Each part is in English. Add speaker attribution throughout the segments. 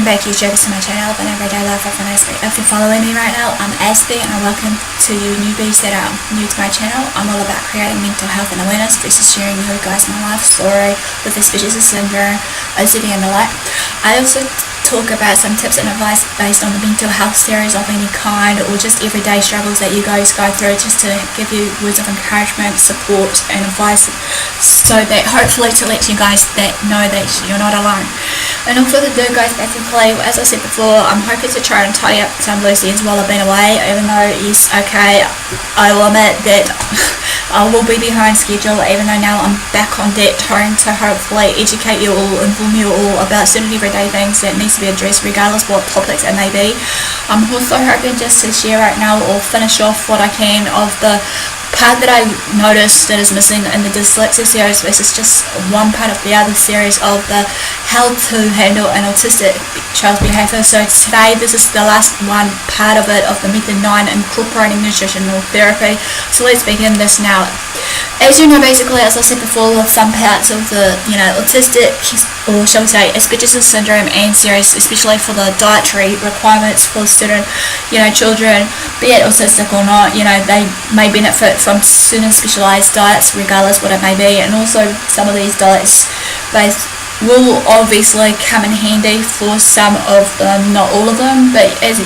Speaker 1: Welcome back YouTubers to my channel of an everyday life of an Aspie. If you're following me right now, I'm Aspie and welcome to you newbies that are new to my channel. I'm all about creating mental health and awareness versus sharing with you guys my life story with Asperger's syndrome, OCD and the like. I also talk about some tips and advice based on the mental health series of any kind, or just everyday struggles that you guys go through, just to give you words of encouragement, support and advice, so that hopefully to let you guys know that you're not alone. And all further ado guys, basically, as I said before, I'm hoping to try and tidy up some loose ends while I've been away, even though yes, okay, I will admit that I will be behind schedule, even though now I'm back on deck trying to hopefully educate you all, inform you all about certain everyday things that needs to be addressed regardless what topics it may be. I'm also hoping just to share right now or finish off what I can of the part that I noticed that is missing in the dyslexia series versus just one part of the other series of the how to handle an autistic child's behaviour. So today this is the last one part of it, of the method 9, incorporating nutritional therapy. So let's begin this now. As you know, basically, as I said before, with some parts of the autistic, or shall we say Asperger's syndrome and series, especially for the dietary requirements for certain children, be it autistic or not, they may benefit from certain specialised diets regardless what it may be. And also some of these diets will obviously come in handy for some of them, not all of them. But as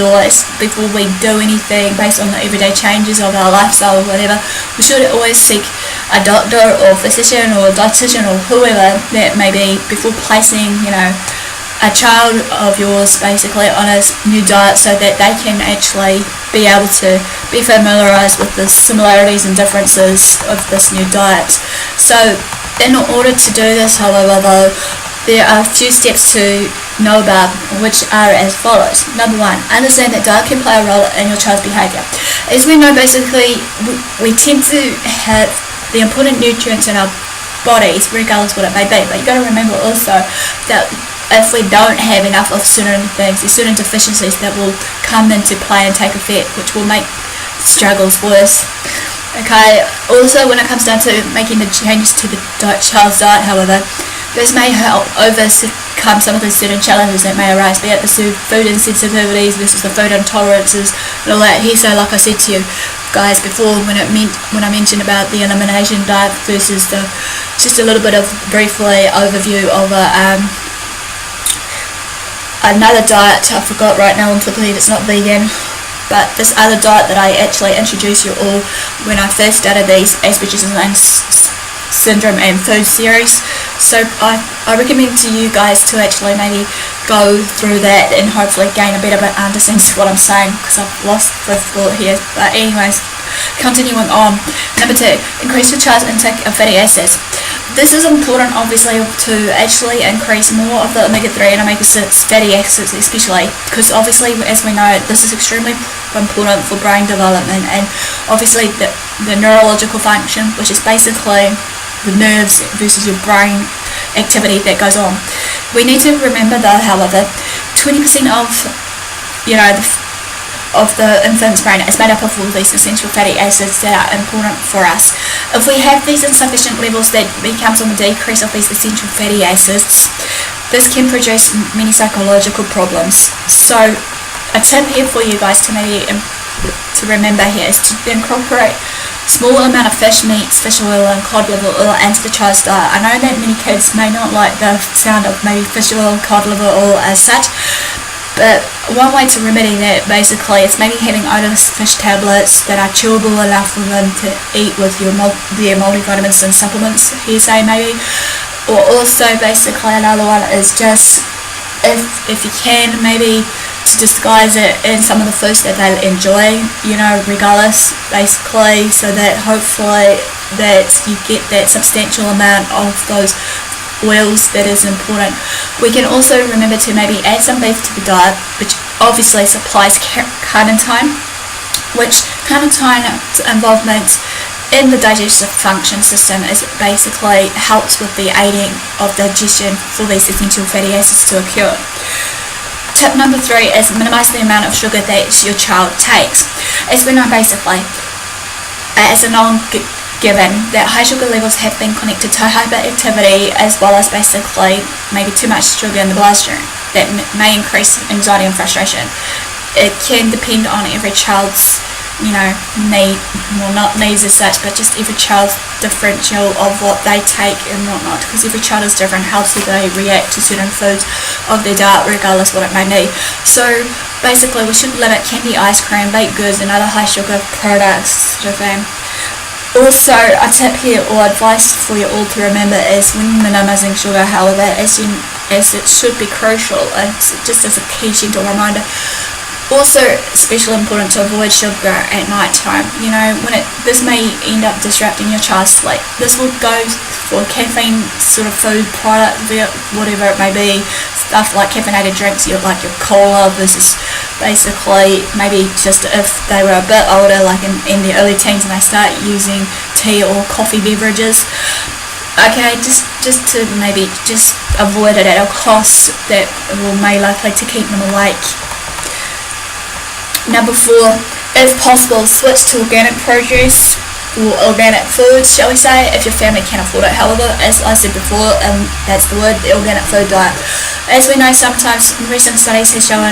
Speaker 1: always, before we do anything based on the everyday changes of our lifestyle or whatever, we should always seek a doctor or physician or dietitian or whoever that may be before placing a child of yours basically on a new diet, so that they can actually be able to be familiarised with the similarities and differences of this new diet. So in order to do this, however, though, there are a few steps to know about, which are as follows. Number 1, understand that diet can play a role in your child's behaviour. As we know, basically, we tend to have the important nutrients in our bodies, regardless what it may be. But you've got to remember also that if we don't have enough of certain things, there's certain deficiencies that will come into play and take effect, which will make struggles worse. Okay, also when it comes down to making the changes to the child's diet, however, this may help overcome some of the certain challenges that may arise, be it the food insensitivities versus the food intolerances and all that here. So like I said to you guys before, when I mentioned about the elimination diet versus just a little bit of briefly overview of another diet, I forgot right now on top of my head, it's not vegan, but this other diet that I actually introduced you all when I first started these Asperger's syndrome and food series. So I recommend to you guys to actually maybe go through that and hopefully gain a better understanding of what I'm saying, because I've lost the thought here. But anyways, continuing on. Number 2, increase your child's intake of fatty acids. This is important obviously to actually increase more of the omega-3 and omega-6 fatty acids, especially because obviously, as we know, this is extremely important for brain development and obviously the neurological function, which is basically the nerves versus your brain activity that goes on. We need to remember though, however, 20% of the infant's brain is made up of all these essential fatty acids that are important for us. If we have these insufficient levels, that becomes on the decrease of these essential fatty acids, this can produce many psychological problems. So a tip here for you guys to maybe to remember here is to incorporate small amount of fish meats, fish oil and cod liver oil into the child's diet. I know that many kids may not like the sound of maybe fish oil, cod liver oil as such, but one way to remedy that basically is maybe having iodized fish tablets that are chewable enough for them to eat with their multivitamins and supplements, hearsay maybe. Or also basically another one is just, if you can, maybe to disguise it in some of the foods that they enjoy, regardless, basically, so that hopefully that you get that substantial amount of those oils that is important. We can also remember to maybe add some beef to the diet, which obviously supplies carnitine, which carnitine involvement in the digestive function system is basically helps with the aiding of digestion for these essential fatty acids to occur. Tip number 3 is minimize the amount of sugar that your child takes. As we know, basically, as a given that high sugar levels have been connected to hyperactivity as well as basically maybe too much sugar in the bloodstream. that may increase anxiety and frustration. It can depend on every child's need, well, not needs as such, but just every child's differential of what they take and whatnot, because every child is different. How do they react to certain foods of their diet, regardless what it may be? So basically we should limit candy, ice cream, baked goods and other high sugar products sort of thing. Also, a tip here, or advice for you all to remember, is when minimizing sugar, however, as it should be crucial, just as a key gentle reminder, also especially important to avoid sugar at night time. This may end up disrupting your child's sleep. This will go for caffeine sort of food product, whatever it may be, stuff like caffeinated drinks, like your cola, versus basically maybe just if they were a bit older, like in their early teens, and they start using tea or coffee beverages. Okay, just to maybe just avoid it at a cost that may likely to keep them awake. Number 4, if possible, switch to organic produce or organic foods, shall we say, if your family can afford it. However, as I said before, that's the word, the organic food diet. As we know, sometimes recent studies have shown,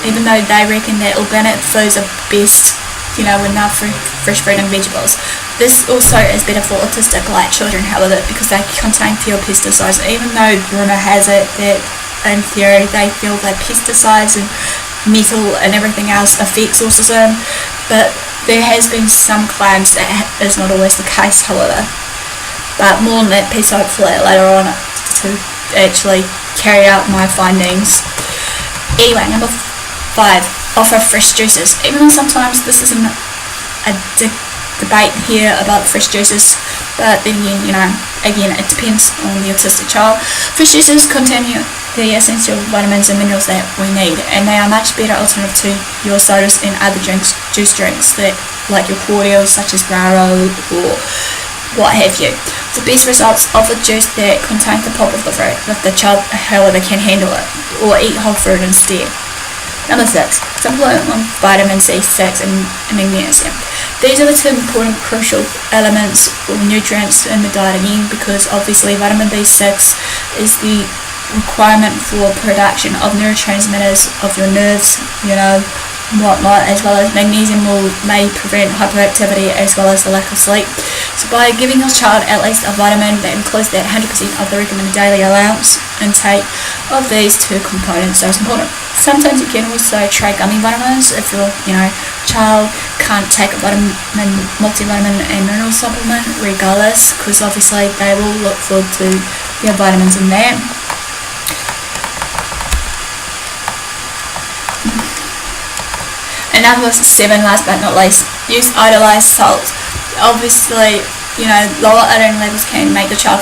Speaker 1: even though they reckon that organic foods are best, when they're fresh fruit and vegetables, this also is better for autistic-like children, however, because they contain fewer pesticides. Even though rumour has it that in theory they feel that pesticides and metal and everything else affects autism, but there has been some claims that is not always the case, however. But more on that piece hopefully later on to actually carry out my findings. Anyway, number 5, offer fresh juices. Even though sometimes this isn't a debate here about fresh juices, but then again it depends on the autistic child. Fresh juices contain the essential vitamins and minerals that we need, and they are much better alternative to your sodas and other juice drinks that like your cordials such as Raro or what have you. The best results offer juice that contains the pulp of the fruit if the child however can handle it, or eat whole fruit instead. Number 6, supplement with vitamin C6 and magnesium. These are the 2 important crucial elements or nutrients in the diet, again, because obviously vitamin B6 is the requirement for production of neurotransmitters of your nerves, whatnot, as well as magnesium may prevent hyperactivity as well as the lack of sleep. So by giving your child at least a vitamin that includes that 100% of the recommended daily allowance intake of these 2 components, so it's important. Sometimes you can also try gummy vitamins if your child can't take a multivitamin and mineral supplement regardless, because obviously they will look forward to their vitamins in that. And number 7, last but not least, use iodized salt. Obviously, lower iodine levels can make the child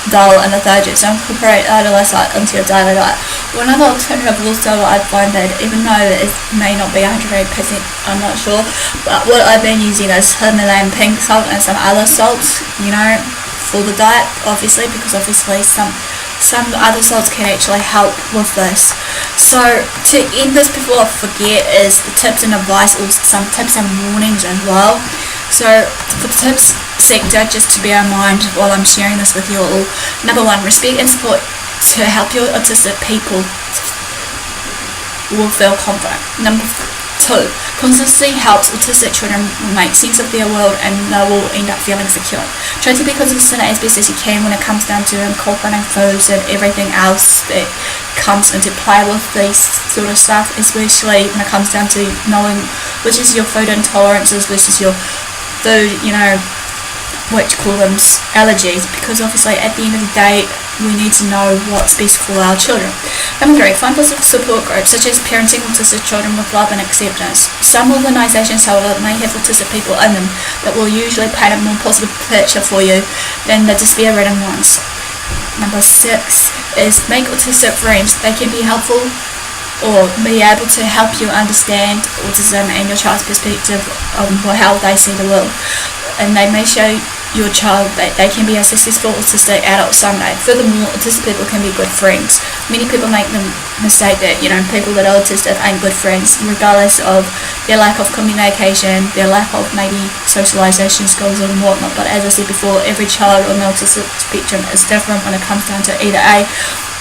Speaker 1: dull and lethargic, so incorporate iodized salt into your daily diet. Well, another alternative also I find that, even though it may not be 100%, I'm not sure, but what I've been using is Himalayan pink salt and some other salts, for the diet, obviously, because obviously some other salts can actually help with this. So to end this before I forget is the tips and advice, or some tips and warnings as well. So for the tips sector, just to bear in mind while I'm sharing this with you all, number 1, respect and support to help your autistic people will feel confident. Number 2, consistency helps autistic children make sense of their world and they will end up feeling secure. Try to be consistent as best as you can when it comes down to incorporating foods and everything else that comes into play with this sort of stuff, especially when it comes down to knowing which is your food intolerances versus your food, what you call them, allergies, because obviously at the end of the day we need to know what's best for our children. Number 3, find positive support groups such as parenting autistic children with love and acceptance. Some organisations, however, may have autistic people in them that will usually paint a more positive picture for you than the despair-ridden ones. Number 6 is make autistic friends. They can be helpful or be able to help you understand autism and your child's perspective on how they see the world, and they may show your child that they can be a successful autistic adult someday. Furthermore, autistic people can be good friends. Many people make the mistake that people that are autistic ain't good friends, regardless of their lack of communication, their lack of maybe socialization skills and whatnot. But as I said before, every child on the autistic spectrum is different when it comes down to either A,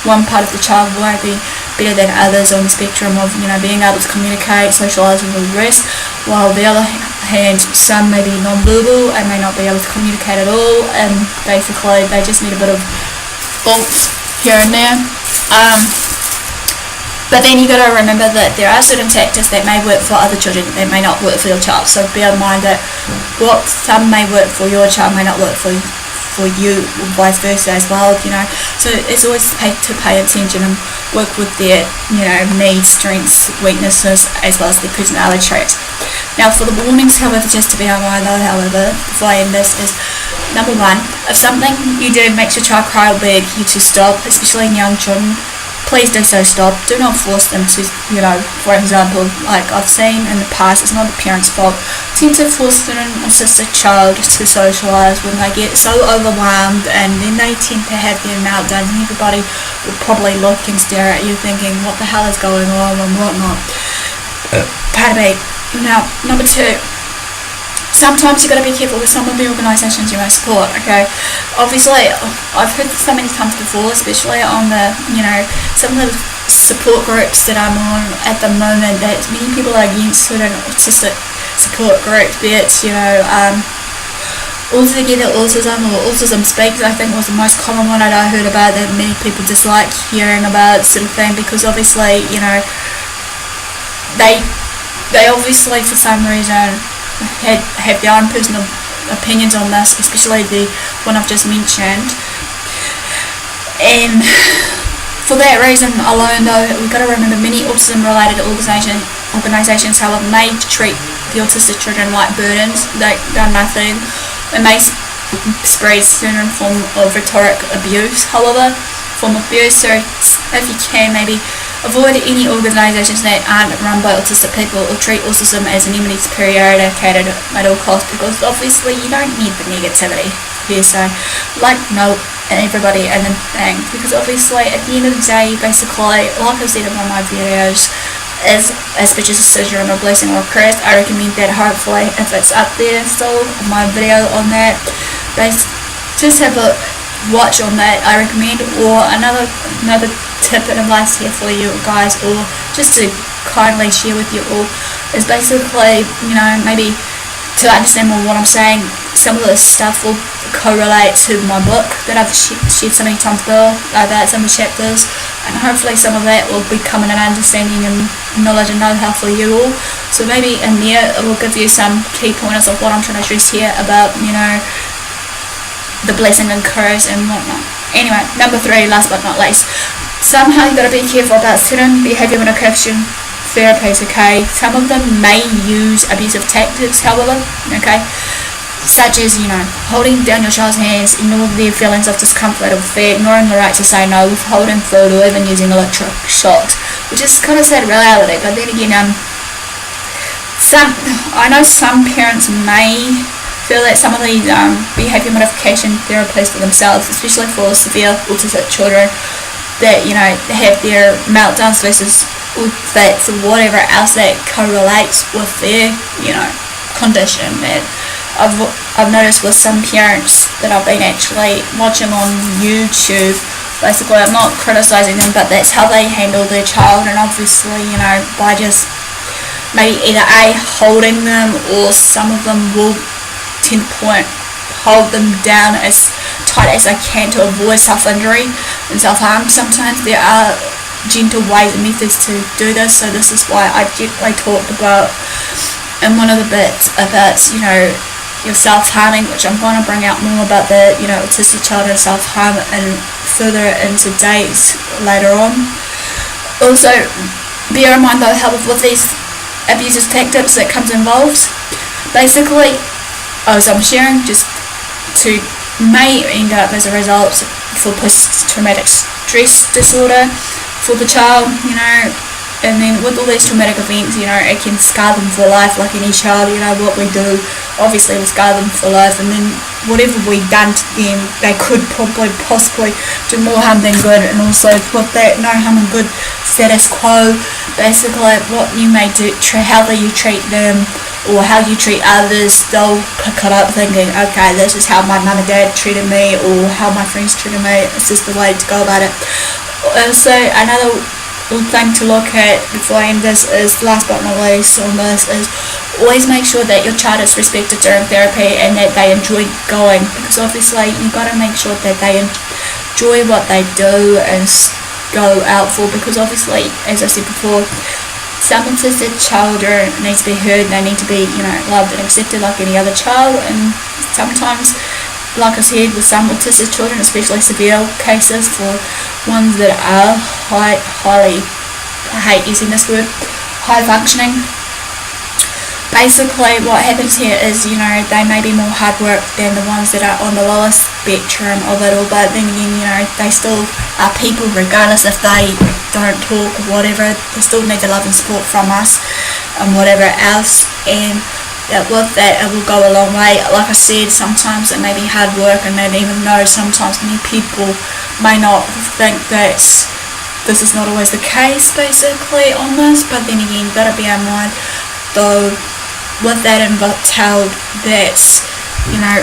Speaker 1: one part of the child won't be better than others on the spectrum of, you know, being able to communicate, socialise with the rest, while the other hand, some may be non-verbal and may not be able to communicate at all, and basically they just need a bit of oomph here and there. But then you got to remember that there are certain tactics that may work for other children that may not work for your child. So bear in mind that what some may work for your child may not work for you, or vice versa as well. You know, so it's always to pay attention and work with their, you know, needs, strengths, weaknesses, as well as their personality traits. Now for the warnings, however, just to be on mind though, however, before I end this, is number one, if something you do makes your child cry or beg you to stop, especially in young children, please do so stop. Do not force them to, you know, for example, like I've seen in the past, it's not the parent's fault, tend to force an autistic child to socialise when they get so overwhelmed, and then they tend to have their meltdowns, and everybody will probably look and stare at you thinking, what the hell is going on and whatnot. Pardon me. Now, number two, sometimes you've got to be careful with some of the organisations you may support, okay? Obviously, I've heard this so many times before, especially on the, you know, some of the support groups that I'm on at the moment, that many people are against certain autistic support groups, be it, you know, Altogether Autism or Autism Speaks, I think was the most common one that I heard about, that many people dislike hearing about sort of thing, because obviously, you know, they obviously for some reason have their own personal opinions on this, especially the one I've just mentioned. And for that reason alone though, we've got to remember many autism related organisations, however, may treat the autistic children like burdens. They've done nothing. It may spread certain form of rhetoric abuse, however, form of abuse. So if you can, maybe avoid any organisations that aren't run by autistic people, or treat autism as an enemy to be eradicated at all costs, because obviously you don't need the negativity here. So like no everybody and then thing, because obviously at the end of the day, basically, like I've said in one of my videos, is Asperger's syndrome a blessing or a curse? I recommend that hopefully, if it's up there still, my video on that, just have a watch on that, I recommend. Or another tip and advice here for you guys, or just to kindly share with you all, is basically, you know, maybe to understand more what I'm saying, some of this stuff will correlate to my book that I've shared so many times before about some of the chapters, and hopefully some of that will become an understanding and knowledge and know-how for you all. So maybe in there it will give you some key pointers of what I'm trying to address here about, you know, the blessing and curse and whatnot. Anyway, number three, last but not least, somehow you've got to be careful about certain behaviour modification therapies, okay? Some of them may use abusive tactics, however, okay? Such as, you know, holding down your child's hands, ignoring their feelings of discomfort or fear, ignoring the right to say no, withholding food, or even using electric shocks, which is kind of sad reality. But then again, I know some parents may feel that some of these behaviour modification therapies for themselves, especially for severe autistic children, that, you know, have their meltdowns versus fits or whatever else that correlates with their, you know, condition. That I've noticed with some parents that I've been actually watching on YouTube. Basically, I'm not criticising them, but that's how they handle their child, and obviously, you know, by just maybe either holding them, or some of them will tend to hold them down as tight as they can to avoid self-injury and self-harm. Sometimes there are gentle ways and methods to do this, so this is why I gently talked about in one of the bits about, you know, your self-harming, which I'm going to bring out more about the, you know, autistic child and self-harm and further into dates later on. Also, bear in mind though, how with these abusive tactics that comes involved, basically, as I'm sharing, just to may end up as a result for post-traumatic stress disorder for the child, you know, and then with all these traumatic events, you know, it can scar them for life, like any child. You know, what we do obviously will scar them for life, and then whatever we've done to them, they could possibly do more harm than good. And also with that no harm and good status quo, basically what you may do, how you treat them or how you treat others, they'll pick it up thinking, okay, this is how my mum and dad treated me, or how my friends treated me, it's just the way to go about it. So another thing to look at before I end this is, last but not least on this, is always make sure that your child is respected during therapy and that they enjoy going, because obviously you've got to make sure that they enjoy what they do and go out for, because obviously, as I said before, some autistic children need to be heard, they need to be, loved and accepted like any other child. And sometimes, like I said, with some autistic children, especially severe cases, for ones that are highly, I hate using this word, high functioning, basically what happens here is, they may be more hard work than the ones that are on the lower spectrum of it all, but then again, they still are people regardless if they don't talk or whatever. They still need the love and support from us and whatever else, and that with that it will go a long way. Like I said, sometimes it may be hard work, and then even though sometimes many people may not think that this is not always the case basically on this, but then again, you've got to bear in mind though, with that entailed, that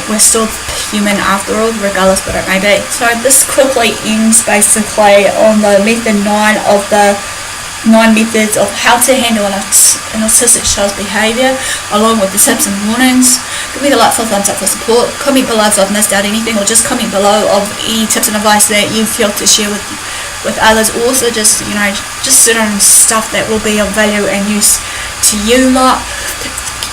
Speaker 1: we're still human after all, regardless what it may be. So this quickly ends basically on the method 9 of the 9 methods of how to handle an autistic child's behaviour, along with the tips and warnings. Give me the like for thumbs up for support. Comment below if I've missed out anything, or just comment below of any tips and advice that you feel to share with others. Also, just certain stuff that will be of value and use to you lot.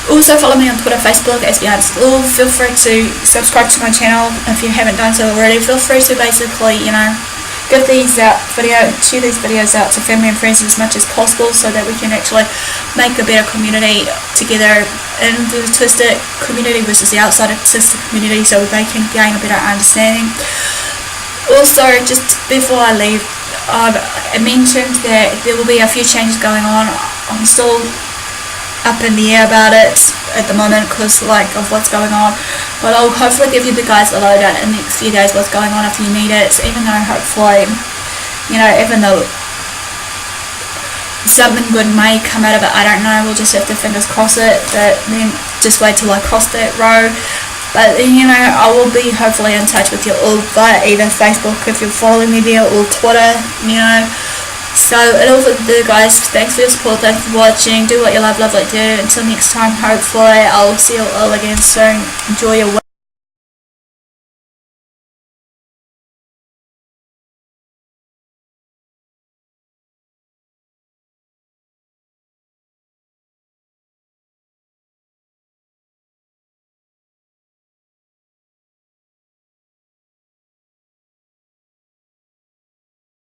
Speaker 1: Also follow me on Twitter, Facebook, AspieAnswersAll. Feel free to subscribe to my channel if you haven't done so already. Feel free to basically, give these out share these videos out to family and friends as much as possible, so that we can actually make a better community together in the autistic community versus the outside autistic community, so they can gain a better understanding. Also, just before I leave, I mentioned that there will be a few changes going on. I'm still up in the air about it at the moment because of what's going on, but I'll hopefully give you the guys the lowdown in the next few days what's going on if you need it, even though hopefully even though something good may come out of it, I don't know, we'll just have to fingers cross it, but then just wait till I cross that road. But I will be hopefully in touch with you all via either Facebook if you're following me there, or Twitter, So it all for the guys. Thanks for your support, thanks for watching. Do what you love like do. Until next time, hopefully I'll see you all again soon. Enjoy your week.